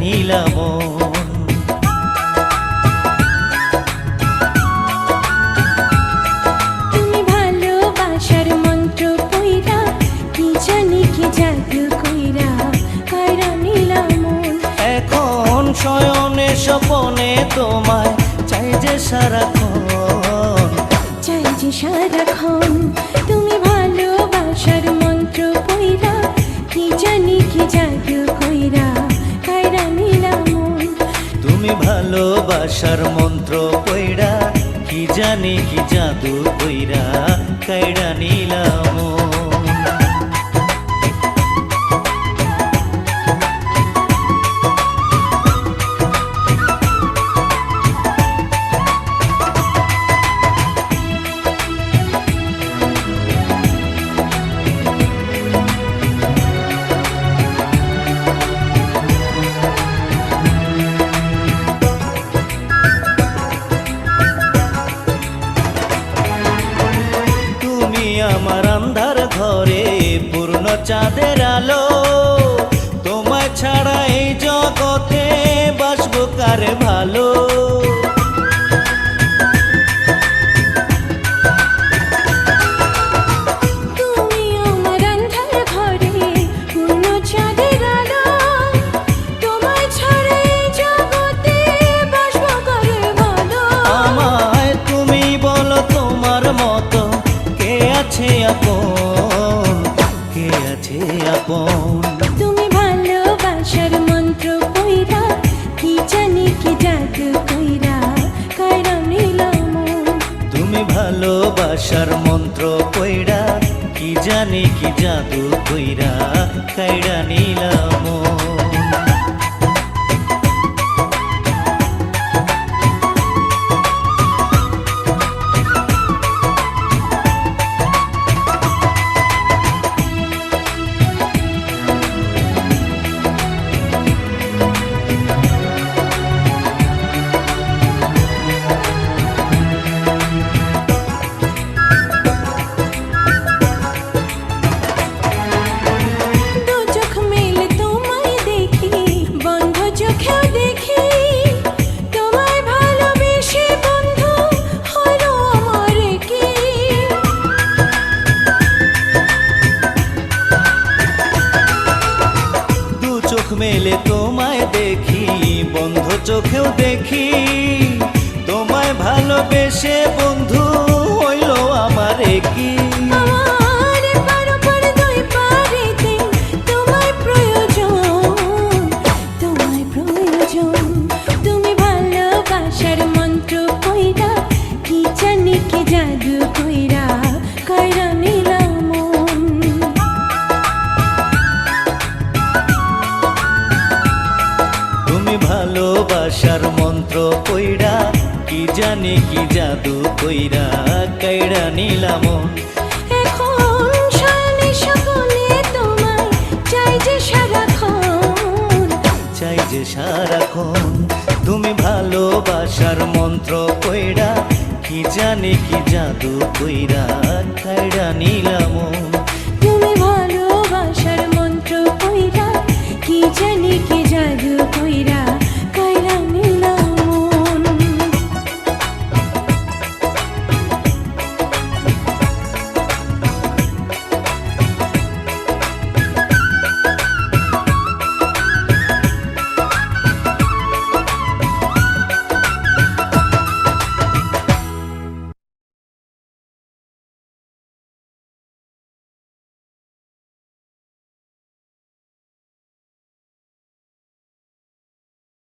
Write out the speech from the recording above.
নিলাম। তুমি ভালোবাসার মন্ত্র পইরা কি জানি কি জাদু কইরা কাইরা নিলাম। এখন শয়নে স্বপনে তোমায় চাই যে সারাক্ষণ, চাই যে সারাক্ষণ। তুমি ভালোবাসার মন্ত্র পইরা কি জানি কি জাদু কইরা কাইরা নিলাম। তুমি ভালোবাসার মন্ত্র পইড়া কি জানি কি জাদু কইরা কাইড়া নিলাম। আমার আন্ধার ঘরে পূর্ণ চাঁদের আলো, তোমায় ছাড়া এই জগতে বাসবো কারে ভালো। তুমি আমার আন্ধার ঘরে পূর্ণ চাঁদের আলো, তোমায় ছাড়া এই জগতে বাসবো কারে ভালো। আমায় তুমি বলো তোমার মতো কে আছে আপন, কে আছে আপন। তুমি ভালোবাসার মন্ত্র পইরা কি জানি কি জাদু কইরা কাইরা নিলাম। তুমি ভালোবাসার মন্ত্র পইড়া কি জানি কি জাদু কইরা কাইড়া নিলাম। চোখ মেলে তোমায় দেখি বন্ধ চোখেও দেখি, তোমায় ভালোবেসে বন্ধু হইল আমার কি। তুমি ভালোবাসার মন্ত্র কইরা কি জানি কি জাদু কইরা কাইরা নিলাম। তুমি ভালোবাসার মন্ত্র কইরা কি জানি কি জাদু কইরা কাইড়া নিলাম। এখন শয়নে স্বপনে তোমায় চাই যে সারাক্ষণ, চাই যে সারাক্ষণ। তুমি ভালোবাসার মন্ত্র কইরা কি জানি কি জাদু কইরা কাইড়া নিলাম।